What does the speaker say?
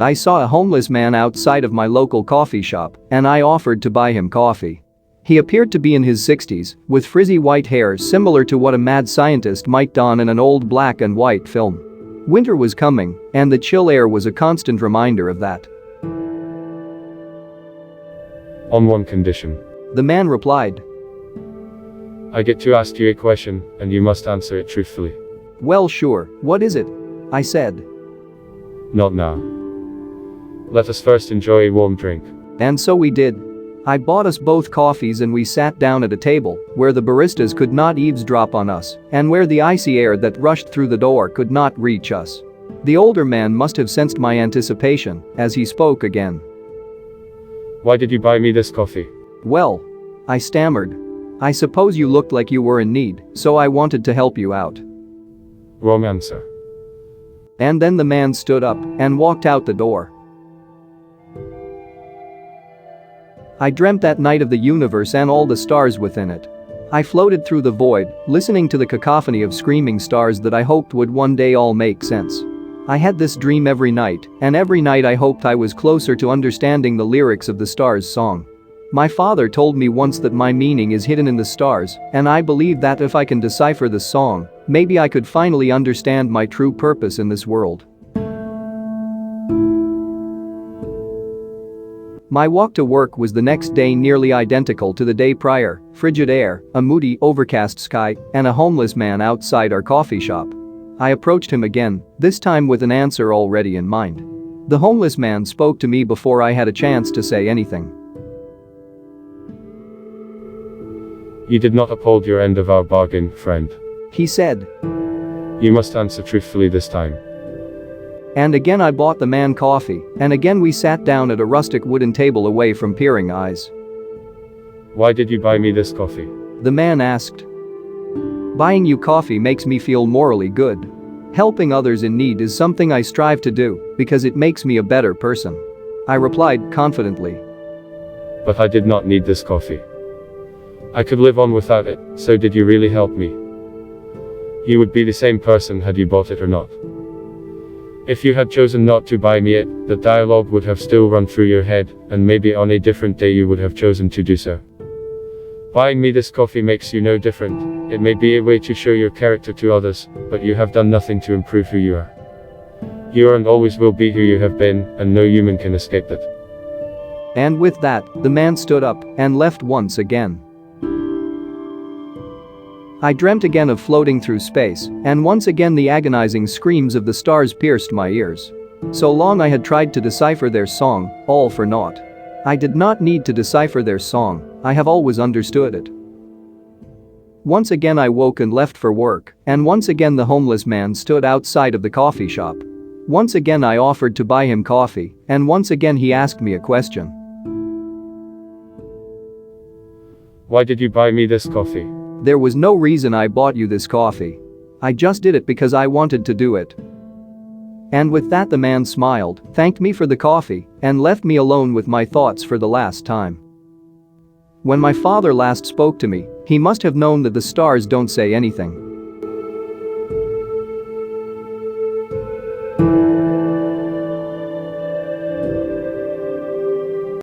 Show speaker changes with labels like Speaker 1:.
Speaker 1: I saw a homeless man outside of my local coffee shop, and I offered to buy him coffee. He appeared to be in his 60s, with frizzy white hair similar to what a mad scientist might don in an old black and white film. Winter was coming, and the chill air was a constant reminder of that.
Speaker 2: On one condition.
Speaker 1: The man replied.
Speaker 2: I get to ask you a question, and you must answer it truthfully.
Speaker 1: Well, sure, what is it? I said.
Speaker 2: Not now. Let us first enjoy a warm drink.
Speaker 1: And so we did. I bought us both coffees and we sat down at a table where the baristas could not eavesdrop on us and where the icy air that rushed through the door could not reach us. The older man must have sensed my anticipation as he spoke again.
Speaker 2: Why did you buy me this coffee?
Speaker 1: Well, I stammered. I suppose you looked like you were in need, so I wanted to help you out.
Speaker 2: Wrong answer.
Speaker 1: And then the man stood up and walked out the door. I dreamt that night of the universe and all the stars within it. I floated through the void, listening to the cacophony of screaming stars that I hoped would one day all make sense. I had this dream every night, and every night I hoped I was closer to understanding the lyrics of the stars' song. My father told me once that my meaning is hidden in the stars, and I believe that if I can decipher the song, maybe I could finally understand my true purpose in this world. My walk to work was the next day nearly identical to the day prior, frigid air, a moody, overcast sky, and a homeless man outside our coffee shop. I approached him again, this time with an answer already in mind. The homeless man spoke to me before I had a chance to say anything.
Speaker 2: You did not uphold your end of our bargain, friend.
Speaker 1: He said.
Speaker 2: You must answer truthfully this time.
Speaker 1: And again I bought the man coffee, and again we sat down at a rustic wooden table away from peering eyes.
Speaker 2: Why did you buy me this coffee?
Speaker 1: The man asked. Buying you coffee makes me feel morally good. Helping others in need is something I strive to do because it makes me a better person. I replied confidently.
Speaker 2: But I did not need this coffee. I could live on without it, so did you really help me? You would be the same person had you bought it or not. If you had chosen not to buy me it, the dialogue would have still run through your head, and maybe on a different day you would have chosen to do so. Buying me this coffee makes you no different. It may be a way to show your character to others, but you have done nothing to improve who you are. You are and always will be who you have been, and no human can escape that.
Speaker 1: And with that, the man stood up and left once again. I dreamt again of floating through space, and once again the agonizing screams of the stars pierced my ears. So long I had tried to decipher their song, all for naught. I did not need to decipher their song, I have always understood it. Once again I woke and left for work, and once again the homeless man stood outside of the coffee shop. Once again I offered to buy him coffee, and once again he asked me a question.
Speaker 2: Why did you buy me this coffee?
Speaker 1: There was no reason I bought you this coffee. I just did it because I wanted to do it. And with that the man smiled, thanked me for the coffee, and left me alone with my thoughts for the last time. When my father last spoke to me, he must have known that the stars don't say anything.